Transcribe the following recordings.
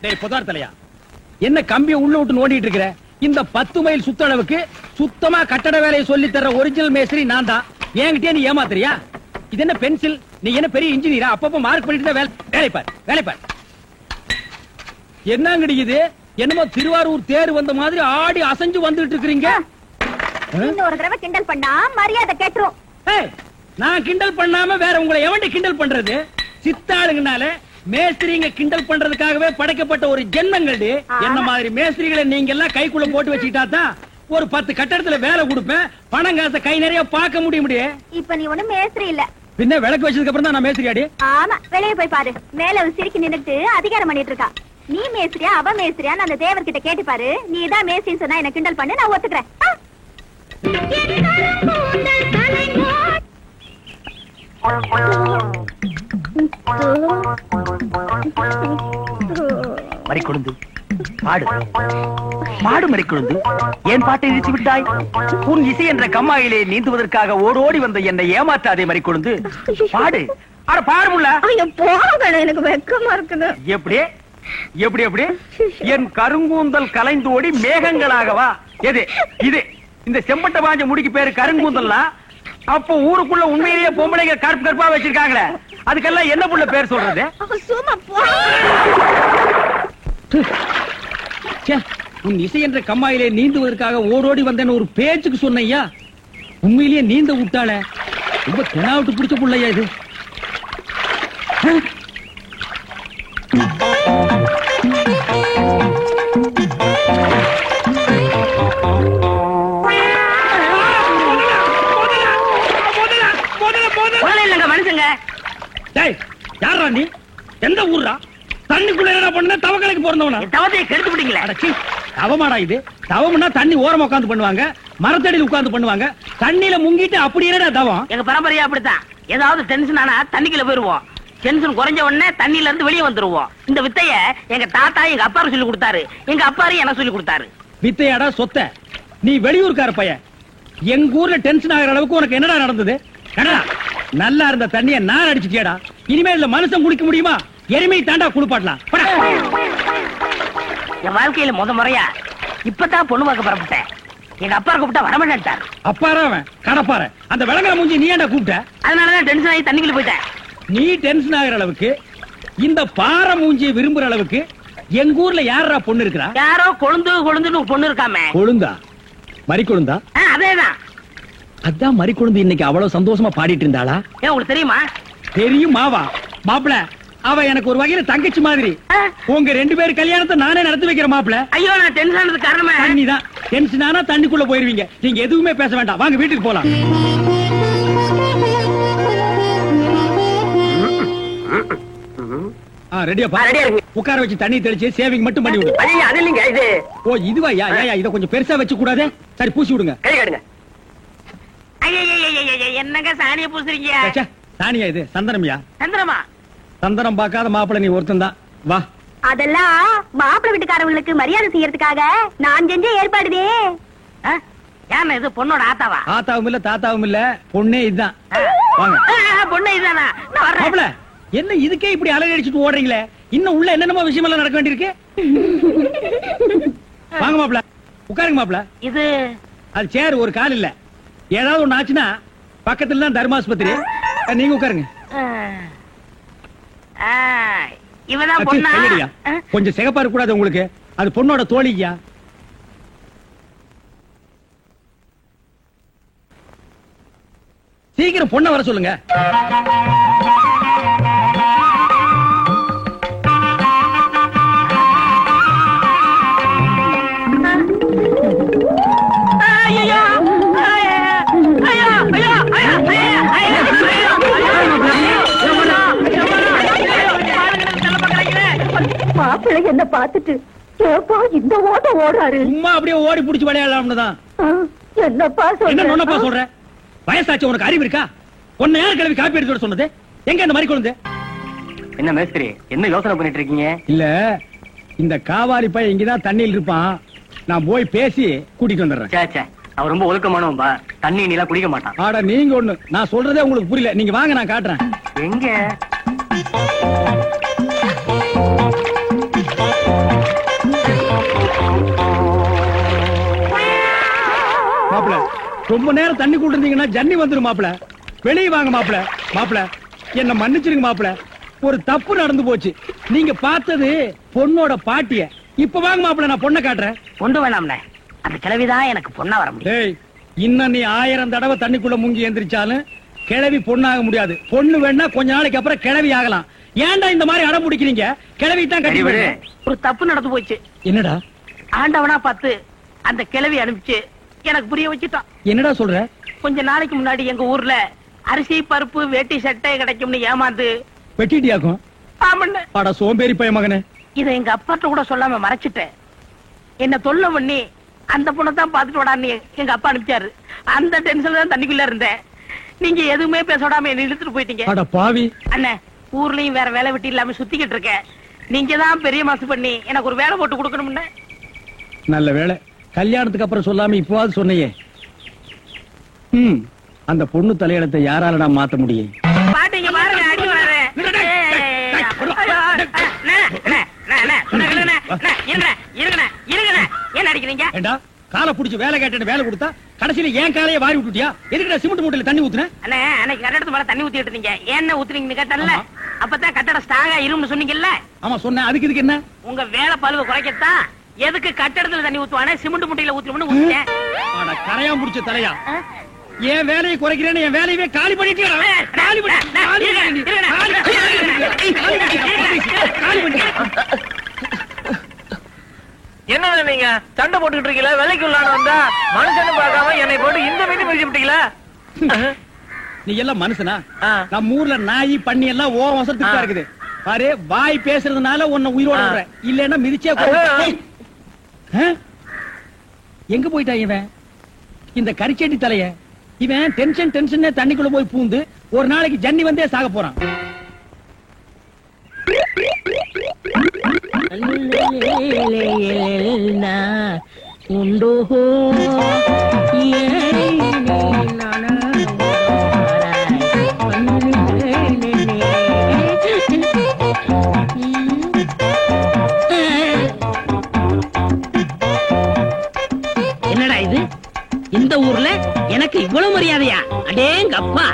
டேய் புதார் தலையா, என்ன கம்பிய உள்ள விட்டு நோண்டிட்டு இருக்கிற? இந்த 10 மைல் சுத்தளவுக்கு சுத்தமா கட்டட வேலையை சொல்லி தர ஒரிஜினல் மேஸ்திரி நான் தான். என்கிட்டயே நீ ஏமாத்துறியா? இது என்ன பென்சில்? நீ என்ன பெரிய இன்ஜினியரா? அப்பப்ப மார்க் பண்ணிட்டு தான் வேலை பார். என்ன கிடைக்குது? என்னமோ திருவாரூர் தேர் வந்த மாதிரி ஆடி அசைஞ்சு வந்துட்டு இருக்கீங்க. ஒரு தடவை கிண்டல் பண்ணா மரியாதை கேட்டுரும். நான் கிண்டல் பண்ணாம வேற உங்களை எவன்டி கிண்டல் பண்றது? சித்தாளுங்கனால மேஸ்திரிங்க கிண்டல் பண்றதுக்காகவே படைக்கப்பட்ட ஒரு ஜென்மங்கள். என்ன மாதிரி மேஸ்திரிகளை நீங்க எல்லாம் கைக்குள்ள போட்டு வச்சுக்கிட்டா தான் ஒரு 10 கட்டடத்துல வேலை கொடுப்பேன், பணம் காசை கை நிறைய பார்க்க முடியும். இப்ப நீ ஒண்ணும் மேஸ்திரி இல்ல. பின்ன விளக்கு வச்சதுக்கு அப்புறம் தான் நான் மேஸ்திரி ஆடி. ஆமா, வெளியே போய் பாரு. மேல சிரிக்கி நின்னுட்டு அதிகாரம் பண்ணிட்டு இருக்கா. நீ மேஸ்திரியா அவ மேஸ்திரியா அந்த தேவர் கிட்ட கேட்டு பாரு. நீ தான் மேஸ்திரின்னு சொன்னா என்ன கிண்டல் பண்ணு, நான் ஒத்துக்கிறேன். மறிக்கொழுந்து பாடு பாடு மறிக்கொழுந்து, ஏன் பாட்டை இழுத்து விட்டாய்? உன் இசை என்ற கம்மாயிலே நீந்துவதற்காக ஓடோடி வந்த என்னை ஏமாற்றாதே மறிக்கொழுந்து, பாடு. அட பாடுமுல்ல. எனக்கு வெக்கமா இருக்குது. எப்படி எப்படி எப்படி? என் கருங்கூந்தல் கலைந்தோடி மேகங்களாகவா? எது இது? இந்த செம்பட்ட பாஞ்ச முடிக்கு பேரு கருங்கூந்தல்னா அப்போ ஊருக்குள்ள உண்மையிலேயே பொம்பளைங்க கருப்பு கருப்பா வச்சிருக்காங்களே, அதுக்கெல்லாம் என்ன புள்ள பேர் சொல்றது? உன் இசை என்ற கம்மாயிலே நீந்துவதற்காக ஓடோடி வந்தேன்னு ஒரு பேச்சுக்கு சொன்னையா, உண்மையிலேயே நீந்த விட்டாள. ரொம்ப தெனாவிட்டு பிடிச்ச புள்ளையா இது. மனுஷங்க யாரா நீ? எந்த ஊர்ரா? தண்ணிக்குள்ள என்ன பண்ண? தவக்கலைக்கு பிறந்தவனா? தவத்தை கெடுத்து விட்டீங்களா? தவமாடா இது? தவம்னா தண்ணி ஓரமா உட்கார்ந்து பண்ணுவாங்க, மரத்தடியில் உட்கார்ந்து பண்ணுவாங்க. தண்ணியில முங்கிட்டு அப்படி என்னடா தவம்? எங்க பரம்பரையா அப்படித்தான். ஏதாவது டென்ஷன் ஆனா தண்ணிக்குள்ள போயிருவோம். டென்ஷன் குறைஞ்ச உடனே தண்ணியில இருந்து வெளியே வந்துருவோம். இந்த வித்தைய எங்க தாத்தா எங்க அப்பாரு சொல்லி கொடுத்தாரு, எங்க அப்பாரு எனக்கு சொல்லி கொடுத்தாரு. வித்தையாடா சொத்த? நீ வெளியூர்கார பையன். எங்க ஊர்ல டென்ஷன் ஆகிற அளவுக்கு உனக்கு என்னடா நடந்தது? நல்லா இருந்த தண்ணிய நான் அடிச்சுட்டியாடா. இனிமே இல்ல மனுஷன் குளிக்க முடியுமா? எருமை தாண்டா குளிப்பாட்டலாம். என் வாழ்க்கையில முறையா இப்பதான் பொண்ணு பார்க்க புறப்பட்டேன். எங்க அப்பா கூப்பிட்டா வரமாட்டார். அப்பாரா அவன் கடப்பார. அந்த விளங்கல மூஞ்சி நீ ஏன்டா கூப்பிட்ட? அதனாலதான் டென்ஷன் ஆகி தண்ணிக்குள்ள போயிட்டேன். நீ டென்ஷன் ஆகிற அளவுக்கு, இந்த பாறை மூஞ்சியை விரும்புற அளவுக்கு எங்க ஊர்ல யாரா பொண்ணு இருக்கிறா? யாரோ கொழுந்துன்னு பொண்ணு இருக்காமே. கொழுந்தா? மறிக்கொழுந்தா? அதேதான். அதான் மறிக்கொழுந்து இன்னைக்கு அவ்வளவு சந்தோஷமா பாடிட்டு இருந்தாளா? உங்களுக்கு தெரியுமா? தெரியும் மாவா. மாப்பிள, அவ எனக்கு ஒரு வகையில தங்கச்சி மாதிரி. உங்க 2 பேர் கல்யாணத்தை நானே நடத்தி வைக்கிறேன் மாப்பிள. ஐயோ, நான் டென்ஷன் ஆனது காரணமே தண்ணி தான். டென்ஷன் ஆனா தண்ணிக்குள்ள போயிருவீங்க. நீங்க எதுவுமே பேச வேண்டாம், வாங்க வீட்டுக்கு போலாம். ரெடியாப்பா? உட்கார வச்சு தண்ணி தெளிச்சு சேவிங் மட்டும் பண்ணி விடு. அது இல்லைங்க இது. ஓ இதுவா? இத கொஞ்சம் பெருசா வச்சு கூடாதே. சரி பூசி விடுங்க. கை கடுங்க. என்னங்க சாணிய பூசுறீங்க? சாணியா இது? சந்தனம்யா. சந்தனமா? சந்தனம் பார்க்காத மாப்பிள்ள நீ ஒருத்தன் தான். வா. அதெல்லாம் மாப்பிள்ளை வீட்டுக்காரங்களுக்கு மரியாதை செய்யறதுக்காக நான் செஞ்ச ஏற்பாடுதே. யாருன்னு இது? பொண்ணோட ஆத்தாவா? ஆத்தாவும் இல்ல தாத்தாவும் இல்ல, பொண்ணே இதுதான். வாங்க. பொண்ணே இதுதானா? மாப்பிள்ள என்ன இதுக்கே இப்படி அலறி அடிச்சுட்டு ஓடுறீங்களே? இன்னும் உள்ள என்னென்னமோ விஷயம் எல்லாம் நடக்க வேண்டியிருக்கு. வாங்க மாப்பிள்ள, உட்காருங்க மாப்பிள்ள. இது அது சேர், ஒரு கால் இல்ல. ஏதாவது ஒண்ணு ஆச்சுன்னா பக்கத்துல தான் தர்மாஸ்பத்திரி. நீங்க உட்காருங்க. இவதான் பொண்ணா? கொஞ்சம் சிகப்பா இருக்க கூடாது உங்களுக்கு? அது பொண்ணோட தோழியா? சீக்கிரம் பொண்ணை வர சொல்லுங்க. மாப்பிள்ளை என்ன பார்த்துட்டு இந்த ஓட்ட ஓடுறாரு. சும்மா அப்படியே ஓடி புடிச்சு விளையாடலாம்னு தான். என்னப்பா சொல்ற? வயசாச்சு, உனக்கு அறிவு இருக்கா? உன்னை யார் கிளம்பி காப்பி எடுத்து சொன்னது? எங்க இந்த மாதிரி கொண்டு? என்ன மேஸ்திரி, என்ன யோசனை பண்ணிட்டு இருக்கீங்க? இல்ல, இந்த காவாரி பையன் இங்கதான் தண்ணியில் இருப்பான். நான் போய் பேசி கூட்டிட்டு வந்துடுறேன். அவர் ரொம்ப ஒழுக்கமானவன்பா. தண்ணி நீலாம் குடிக்க மாட்டான். ஆடா நீங்க ஒண்ணு, நான் சொல்றதே உங்களுக்கு புரியல. நீங்க வாங்க, நான் காட்டுறேன். எங்க ரொம்ப நேரம் தண்ணி கூட்டிருந்தீங்கன்னா ஜன்னி வந்துரும் மாப்பிள. வெளியே வாங்க மாப்பிள. மாப்பிள என்ன மன்னிச்சிருங்க மாப்பிள, ஒரு தப்பு நடந்து போச்சு. நீங்க பார்த்தது பொண்ணோட பாட்டிய. இப்ப வாங்க மாப்பிள, நான் பொண்ணை காட்டுறேன். கொண்டு வேணாம்ண்ணே, அந்த கிழவிதான் எனக்கு பொண்ணா வர முடியும். டேய், இன்னும் நீ 1000 தடவை தண்ணிக்குள்ள முங்கி எந்திரிச்சாலும் கிழவி பொண்ணாக முடியாது. பொண்ணு வேணா கொஞ்ச நாளைக்கு அப்புறம் கிழவி ஆகலாம். ஏன்டா இந்த மாதிரி அடம் பிடிக்கிறீங்க? கிழவி தான் கட்டி விடு. ஒரு தப்பு நடந்து போச்சு. என்னடா ஆண்டவனா பார்த்து அந்த கிழவி அனுப்பிச்சு எனக்கு புரிய வச்சுட்டான். என்னடா சொல்ற? கொஞ்ச நாளைக்கு முன்னாடி எங்க ஊர்ல அரிசி பருப்பு வேட்டி சட்டை கிடைக்கும்னு ஏமாந்து வெட்டிட்டியாக்கும். ஆமண்ணே. அட சோம்பேறி பைய மகனே. இதை எங்க அப்பாட்ட கூட சொல்லாம மறைச்சிட்டேன். என்ன தொல்லை பண்ணி அந்த பொண்ணை தான் பாத்துட்டு விடான்னு எங்க அப்பா அனுப்பிச்சாரு. அந்த டென்ஷன்ல தான் தண்ணிக்குள்ள இருந்தேன். நீங்க எதுவுமே பேச விடாம என்ன இழுத்துட்டு போயிட்டீங்க. அட பாவி. அண்ணே, ஊர்லயும் வேற வேலை வெட்டி இல்லாம சுத்திக்கிட்டு இருக்கேன். நீங்க தான் பெரிய மாசு பண்ணி எனக்கு ஒரு வேலை போட்டு கொடுக்கணும்னு. நல்ல வேலை, கல்யாணத்துக்கு அப்புறம் சொல்லாம இப்பவாது சொன்னையே. அந்த பொண்ணு தலையெழுத்தை யாரால நான் மாத்த முடியும்? பாட்டீங்க பாருங்க, அடி வராரு. என்ன அடிக்கிறீங்க? ஏண்டா காலை புடிச்சு வேலை கேட்டேன்னு வேலை கொடுத்தா கடைசியில ஏன் காலையே வாரி விட்டுட்டியா? எதுக்குடா சிமெண்ட் மூட்டையில தண்ணி ஊத்துன? அண்ணே, அன்னைக்கு கட்டடத்து மேல தண்ணி ஊத்திட்டு இருந்தீங்க. என்ன ஊத்துறீங்கன்னு கேட்டல. அப்பதான் கட்டடம் ஸ்ட்ராங்கா இரும்னு சொன்னீங்கல்ல. ஆமா சொன்னேன். அதுக்கு இதுக்கு என்ன? உங்க வேலை பழுவ குறைக்கத்தான் எதுக்கு கட்டடத்துல தண்ணி ஊத்துவானே சிமெண்ட் மூட்டையில ஊத்துறோம்னு ஊத்திட்டேன். ஆனா கரையான் புடிச்ச தலையா, என் வேலையை குறைக்கிறேன்னு என் வேலையவே காலி பண்ணிட்டியா? காலி பண்ணி என்ன நீங்க சண்டை போட்டுக்கிட்டு இருக்கீங்களா? வேலைக்கு உள்ளான வந்தா மனுஷன்னு பார்க்காம என்னை போட்டு இந்த மீதி முடிச்சு விட்டீங்களா? நீ எல்லாம் மனுஷனா? நம்ம ஊர்ல நாய் பண்ணி எல்லாம் ஓ வசத்துக்கு தான் இருக்குது. பாரு, வாய் பேசுறதுனால உன்னை உயிரோட விடுறேன். இல்லன்னா மிதிச்சே எங்க போயிட்டா இவன்? இந்த கரிச்செட்டி தலைய இவன் டென்ஷன் தண்ணிக்குள்ள போய் பூந்து ஒரு நாளைக்கு ஜன்னி வந்தே சாக போறான். என்னடா இது? இந்த ஊர்ல எனக்கு இவ்வளவு மரியாதையா? அடேங்கப்பா.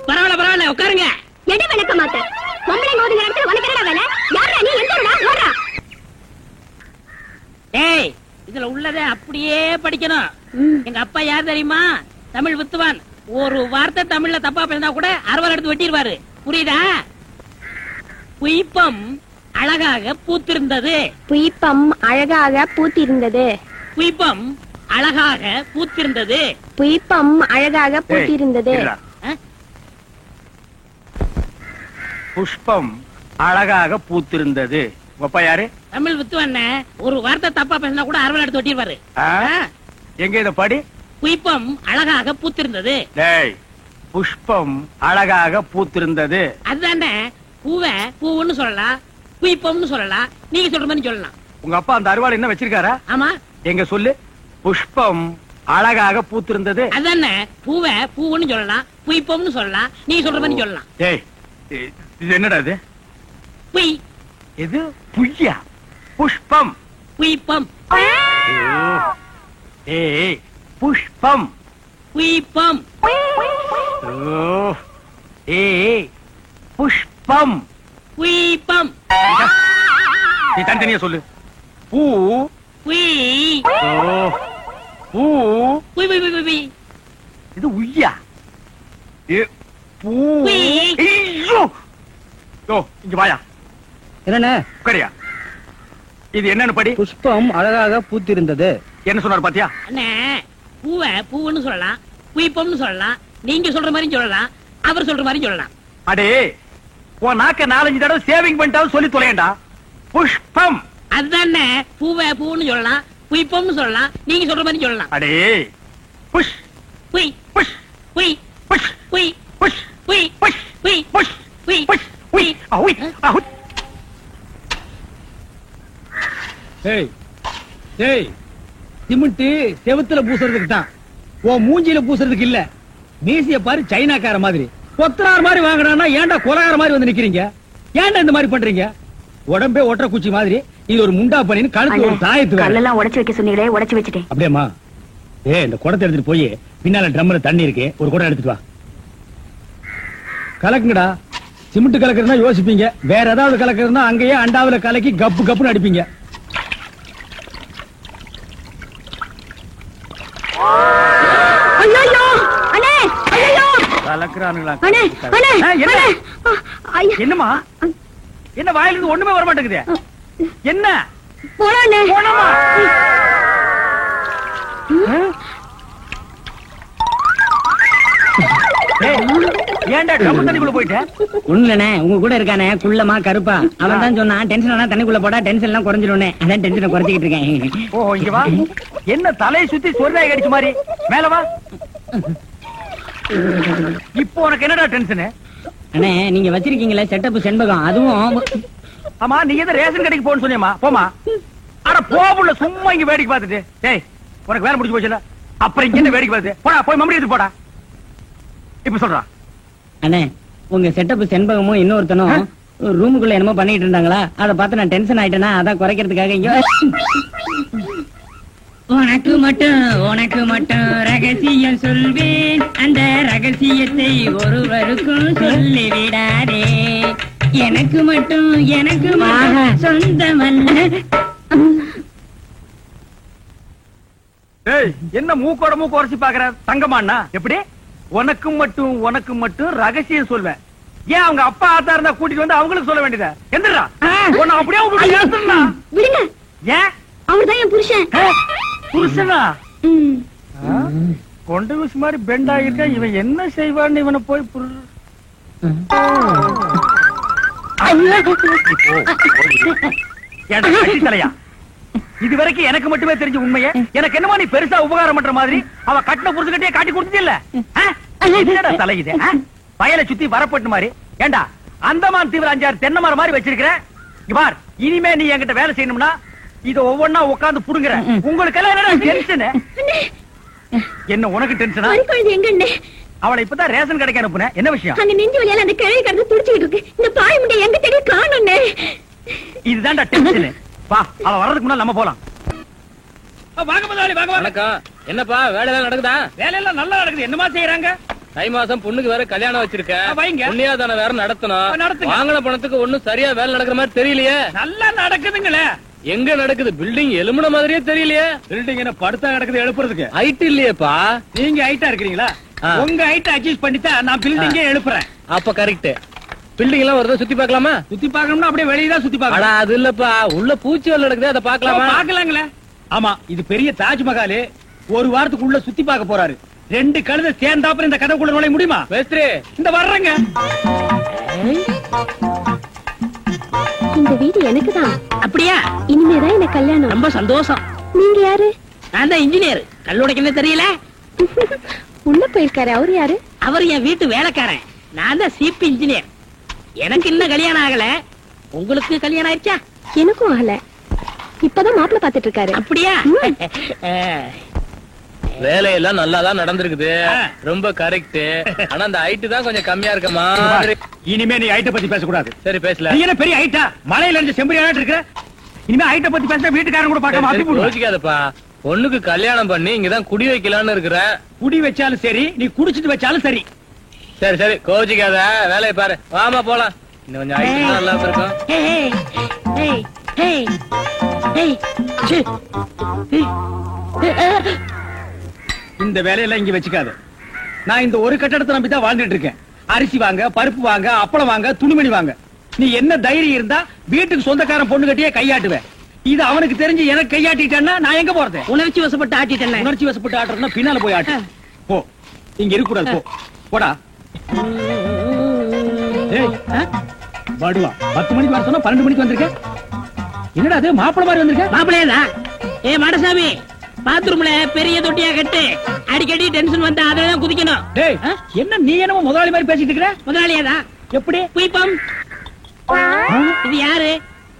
பரவாயில்ல, உட்காருங்க. எடி விளக்க மாட்டேன். பொம்பளை மோதுகிற இடத்துல உனக்கு என்னடா வேலை? யாரா நீ? எந்த ஊரா? ஓடுறா. ஏய், இதுல உள்ளதை அப்படியே படிக்கணும். எங்க அப்பா யார் தெரியுமா? தமிழ் வித்துவான். ஒரு வார்த்தை தமிழ்ல தப்பா பேசினா கூட அறுவாள் எடுத்து வெட்டிடுவாரு. புரியுதா? புய்பம் அழகாக பூத்திருந்தது. புய்பம் அழகாக பூத்திருந்தது. புய்பம் அழகாக பூத்திருந்தது. புய்பம் அழகாக பூத்திருந்தது. புஷ்பம் அழகாக பூத்திருந்தது. அப்பா யாரு? தமிழ் வித்துவண்ண. ஒரு வார்த்தை தப்பா பேசினா கூட அறுவாள் எடுத்து வெட்டிடுவாரு. எங்க இத படி? புய்பம் அழகாக பூத்திருந்தது. டேய், புஷ்பம் அழகாக பூத்திருந்தது. அதுதானே. பூவை பூவுன்னு சொல்லலாம், புய்பம்னு சொல்லலாம். நீங்க சொல்ற மாதிரி சொல்லலாம். உங்க அப்பா அந்த அருவாள் என்ன வச்சிருக்காரா? ஆமா. எங்க சொல்லு. புஷ்பம் அழகாக பூத்திருந்தது. அதானே. பூவை பூவுன்னு சொல்லலாம், புய்பம்னு சொல்லலாம். நீங்க சொல்ற மாதிரி சொல்லலாம். டேய், இது என்னடா இது? புய். இது புய்யா? புஷ்பம் புய்பம். ஏய், புஷ்பம் புய்பம். ஏய், புஷ்பம் புய்பம். நீ தனித்தனியா சொல்லு. பூ புய். பூ புய் புய் புய் புய். இது உய்யா? பூ. புய். ஐயோ, இங்க வாயா. என்ன உட்காரியா. இது என்னன்னு படி. புஷ்பம் அழகாக பூத்திருந்தது. என்ன சொன்னார் பாத்தியா? அண்ணே, பூவை பூவுன்னு சொல்லலாம், புய்பம்னு சொல்லலாம். நீங்க சொல்ற மாதிரி சொல்லலாம், அவர் சொல்ற மாதிரி சொல்லலாம். அடே, உன் நாக்க 4-5 தடவை சேவிங் பண்ணிட்டாவது சொல்லி தொலையண்டா. புஷ்பம். அதுதானே. பூவை பூவுன்னு சொல்லலாம், புய்பம்னு சொல்லலாம். நீங்க சொல்ற மாதிரி சொல்லலாம். அடே, புஷ் புய் புஷ் புய் புஷ் புய் புஷ் புய் புஷ் புய் புஷ் புய் புஷ் உய் அவுய் அவுய். ஏய் ஏய், சிமெண்ட் செவுத்துல பூசுறதுக்கு தான், உன் மூஞ்சில பூசுறதுக்கு இல்ல. மீசிய பாரு, சைனாக்கார மாதிரி கொத்தனார் மாதிரி வாங்கினா ஏன்டா கொலகார மாதிரி வந்து நிக்கிறீங்க? ஏன்டா இந்த மாதிரி பண்றீங்க? உடம்பே ஒற்ற குச்சி மாதிரி, இது ஒரு முண்டா பண்ணின்னு கழுத்து ஒரு தாயத்து. கல்லெல்லாம் உடைச்சு வைக்க சொன்னீங்களே, உடைச்சு வச்சுட்டேன். அப்படியேம்மா, இந்த குடத்தை எடுத்துட்டு போய் பின்னால ட்ரம்ல தண்ணி இருக்கு, ஒரு குடம் எடுத்துட்டு வா. கலக்குங்கடா. சிமெண்ட் கலக்குறதுனா யோசிப்பீங்க, வேற ஏதாவது கலக்குறதுனா அங்கேயே அண்டாவில கலக்கி கப்பு கப்புன்னு அடிப்பீங்க. என்னமா என்ன வாயிலிருந்து ஒண்ணுமே வர மாட்டேங்குது? என்ன ஏன்டா ட்ரம் தண்ணிக்குள்ள போயிட்ட? ஒண்ணுலண்ணே, உங்க கூட இருக்கானே குள்ளமா கருப்பா, அவன் தான் சொன்னான் டென்ஷன் ஆனா தண்ணிக்குள்ள போடா டென்ஷன் எல்லாம் குறைஞ்சிடும்னே. அதான் டென்ஷனை குறைச்சிக்கிட்டு இருக்கேன். ஓ இங்க வா. என்ன தலையை சுத்தி சொர்ணாய் கடிச்ச மாதிரி? மேல வா. இப்போ உனக்கு என்னடா டென்ஷன்? அண்ணே நீங்க வச்சிருக்கீங்களே செட்டப் செண்பகம், அதுவும் ஆமா நீ எதை ரேஷன் கடைக்கு போன்னு சொன்னியம்மா? போமா. அட போபுள்ள சும்மா இங்க வேடிக்கை பார்த்துட்டு. டேய் உனக்கு வேலை முடிஞ்சு போச்சுல, அப்புறம் இங்க என்ன வேடிக்கை பார்த்து? போடா போய் மம்மடி எடுத்து போடா. இப்ப சொல்றா. அண்ணே உங்க செட்டப் செண்பகமும் இன்னொருத்தனும் ரூமுக்குள்ள என்னமோ பண்ணிட்டு இருந்தாங்களா, அதை பார்த்து நான் டென்ஷன் ஆயிட்டேனா, அதான் குறைக்கிறதுக்காக இங்க. உனக்கு மட்டும் ரகசியம் சொல்வேன், அந்த ரகசியத்தை ஒருவருக்கும் சொல்லி விடாதே. எனக்கு மட்டும் சொந்தமல்ல. ஏய் என்ன மூக்கோட மூக்கு உரசி பாக்குற தங்கமாண்ணா? எப்படி உனக்கு மட்டும் ரகசியம் சொல்வேன்? ஏன் அவங்க அப்பா ஆத்தா இருந்தா கூட்டிட்டு வந்து அவங்களுக்கு சொல்ல வேண்டியதா? எந்திரா உன்னை அப்படியே விடுங்க. ஏன் அவர்தான் என் புருஷன். புருஷனா? கொண்ட விஷ் மாதிரி பெண்டா இருக்க, இவன் என்ன செய்வான்னு இவனை போய் தலையா? இது வரைக்கும் எனக்கு மட்டுமே தெரிஞ்ச உண்மையை எனக்கு என்னமா நீ பெருசா உபகாரம் பண்ற மாதிரி அவ கட்டின புருஷகிட்டே காட்டி கொடுத்தது இல்ல? தலை இது வயலை சுத்தி வரப்பட்டு மாதிரி. ஏண்டா அந்தமான் தீவிர 5-6 தென்னை மரம் மாதிரி வச்சிருக்கிற பார். இனிமே நீ என்கிட்ட வேலை செய்யணும்னா இத ஒவ்வொன்னா உட்கார்ந்து புடுங்குற. உங்களுக்கு எல்லாம் என்ன டென்ஷன்? என்ன உனக்கு டென்ஷனா? எங்க அவளை இப்பதான் ரேஷன் கடைக்கு அனுப்புன, என்ன விஷயம்? அங்க நெஞ்சு வலியால அந்த கிழவி கடந்து துடிச்சிட்டு இருக்கு. இந்த பாய் முண்டை எங்க தேடி காணோம்னே. இதுதான்டா டென்ஷன். வா அவ வர்றதுக்கு முன்னால நம்ம போலாம். வாங்க முதலாளி வாங்க. வணக்கம். என்னப்பா வேலை எல்லாம் நடக்குதா? வேலையெல்லாம் நல்லா நடக்குது. என்னமா செய்யறாங்க? தை மாசம் பொண்ணுக்கு வேற கல்யாணம் வச்சிருக்கேன். வைங்க. புண்ணியாதானம் வேற நடத்தணும். நடத்துங்க. வாங்கின பணத்துக்கு ஒண்ணும் சரியா வேலை நடக்கிற மாதிரி தெரியலையே. நல்லா நடக்குதுங்களே. எங்க நடக்குது? பில்டிங் எலும்புன மாதிரியே தெரியலையே. பில்டிங் என்ன படுத்தா கிடக்குது எழுப்புறதுக்கு? ஹைட் இல்லையேப்பா. நீங்க ஹைட்டா இருக்கிறீங்களா? உங்க ஹைட் அட்ஜஸ்ட் பண்ணிட்டா நான் பில்டிங்கே எழுப்புறேன். அப்ப கரெக்ட். பில்டிங் எல்லாம் வருதா சுத்தி பார்க்கலாமா? சுத்தி பார்க்கணும்னா அப்படியே வெளியே தான் சுத்தி பார்க்கணும். அட அது இல்லப்பா, உள்ள பூச்சி வேலை நடக்குது, அதை பார்க்கலாமா? பார்க்கலாங்களே. ஆமா இது பெரிய தாஜ்மஹால். ஒரு வாரத்துக்கு உள்ள சுத்தி பார்க்க போறாரு. 2 கழுதை சேர்ந்தாப்புல இந்த கதவுக்குள்ள நுழைய முடியுமா? மேஸ்திரி இந்த வர்றங்க. இந்த வீடு எனக்கு தான். அப்படியா? இனிமேதான் எனக்கு கல்யாணம். ரொம்ப சந்தோஷம். நீங்க யாரு? நான் தான் இன்ஜினியர். கல்லுடைக்கு என்ன தெரியல? உள்ள போயிருக்காரு. அவரு யாரு? அவர் என் வீட்டு வேலைக்காரன். நான் தான் சிபி இன்ஜினியர். எனக்கு இன்னும் கல்யாணம் ஆகல. உங்களுக்கு கல்யாணம் ஆயிடுச்சா? எனக்கும் ஆகல. இப்பதான் மாப்பிள்ள பாத்துட்டு இருக்காரு. அப்படியா? வேலையெல்லாம் நல்லாதான் நடந்திருக்குது. ரொம்ப கரெக்ட். ஆனா அந்த ஹைட் தான் கொஞ்சம் கம்மியா இருக்க மாதிரி. இனிமே நீ ஹைட்ட பத்தி பேசக்கூடாது. சரி பேசல. நீ என்ன பெரிய ஹைட்டா? மலையில இருந்து செம்பரியாட்டு இருக்கிற. இனிமே ஹைட்ட பத்தி பேசினா வீட்டுக்காரங்க கூட பார்க்காம அப்படி போடுவாங்க. யோசிக்காதப்பா. பொண்ணுக்கு கல்யாணம் பண்ணி இங்கதான் குடி வைக்கலாம்னு இருக்கிறேன். குடி வச்சாலும் சரி, நீ குடிச்சிட்டு வச்சாலும் சரி. சரி சரி கோச்சிக்காத, வேலையை பாரு. வாமா போலாம். இன்னும் கொஞ்சம் ஹைட் நல்லா இருக்கும். இந்த வேலையெல்லாம் இங்க வச்சுக்காத. நான் இந்த ஒரு கட்டடத்தை நம்பி தான் வாழ்ந்துட்டு இருக்கேன். அரிசி வாங்க, பருப்பு வாங்க, அப்பளம் வாங்க, துணிமணி வாங்க. நீ என்ன தைரியம் இருந்தா வீட்டுக்கு சொந்தக்காரன் பொண்ணு கட்டியே கையாட்டுவேன். இது அவனுக்கு தெரிஞ்சு எனக்கு கையாட்டிட்டேன்னா நான் எங்க போறது? உணர்ச்சி வசப்பட்டு ஆட்டிட்டேன். உணர்ச்சி வசப்பட்டு ஆட்டுறதுனா பின்னால போய் ஆட்டு. போ, இங்க இருக்க கூடாது. போ போடா. பாடுவா 10 மணிக்கு வர சொன்னா 12 மணிக்கு வந்திருக்க. என்னடா அது மாப்பிள மாதிரி வந்திருக்க? மாப்பிள்ளையதான். மாடசாமி, பாத்ரூம்ல பெரிய தொட்டியா கட்டு. அடிக்கடி டென்ஷன் வந்தா அதான் குதிக்கணும். டேய் என்ன நீ என்னமோ முதலாளி மாதிரி பேசிட்டு இருக்கிற? முதலாளியாதான். எப்படி? குயிப்பம். இது யாரு?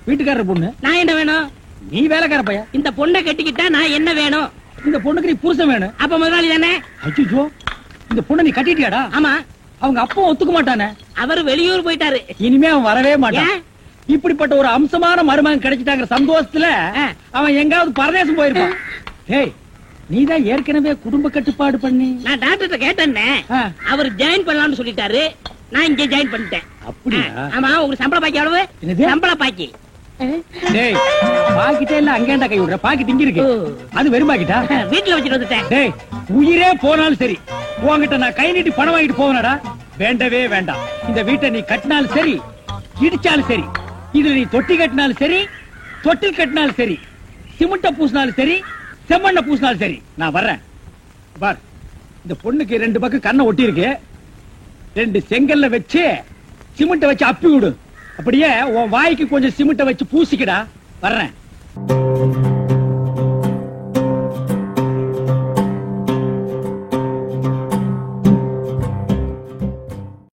வீட்டுக்காரர் பொண்ணு. நான் என்ன வேணும்? நீ வேலைக்கார பையன். இந்த பொண்ணை கட்டிக்கிட்டா நான் என்ன வேணும்? இந்த பொண்ணுக்கு நீ புருஷன் வேணும். அப்ப முதலாளி தானே? அச்சோ, இந்த பொண்ணை நீ கட்டிட்டியாடா? ஆமா. அவங்க அப்பா ஒத்துக்க மாட்டானே. அவர் வெளியூர் போயிட்டாரு. இனிமே அவன் வரவே மாட்டான். இப்படிப்பட்ட ஒரு அம்சமான மருமகன் கிடைச்சிட்டாங்க சந்தோஷத்துல அவன் எங்காவது பரதேசம் போயிருப்பான். ஏய் நீதான் ஏற்கனவே குடும்ப கட்டுப்பாடு பண்ணி. நான் டாக்டர்கிட்ட கேட்டேன்னே, ஆ. அவர் ஜாயின் பண்ணலாம்னு சொல்லிட்டாரு. நான் இங்க ஜாயின் பண்ணிட்டேன். அப்படியா? ஆமா, உங்களுக்கு சம்பள பாக்கி எவ்வளவு? என்னது? சம்பள பாக்கி டேய், பாக்கிட்டே இல்ல அங்கேண்டா கை விடுற. பாக்கிட்டு இங்க இருக்கு. அது வெறும் பாக்கிட்டா? வீட்டுல வச்சுட்டு வந்துட்டேன். டேய், உயிரே போனாலும் சரி உன்கிட்ட நான் கை நீட்டி பணம் வாங்கிட்டு போவனடா. வேண்டவே வேண்டாம். இந்த வீட்டை நீ கட்டினாலும் சரி, இடிச்சாலும் சரி, இதுல நீ தொட்டி கட்டினாலும் சரி, தொட்டில் கட்டினாலும் சரி, சிமெண்ட பூசினாலும் சரி, செம்மண்ண பூசினாலும் சரி, நான் வர்றேன். பார், இந்த பொண்ணுக்கு 2 பக்கம் கண்ணை ஒட்டி இருக்கு. 2 செங்கல்ல வச்சு சிமெண்ட வச்சு அப்பி விடு. அப்படியே உன் வாய்க்கு கொஞ்சம் சிமெண்ட வச்சு பூசிக்கடா. வர்றேன்.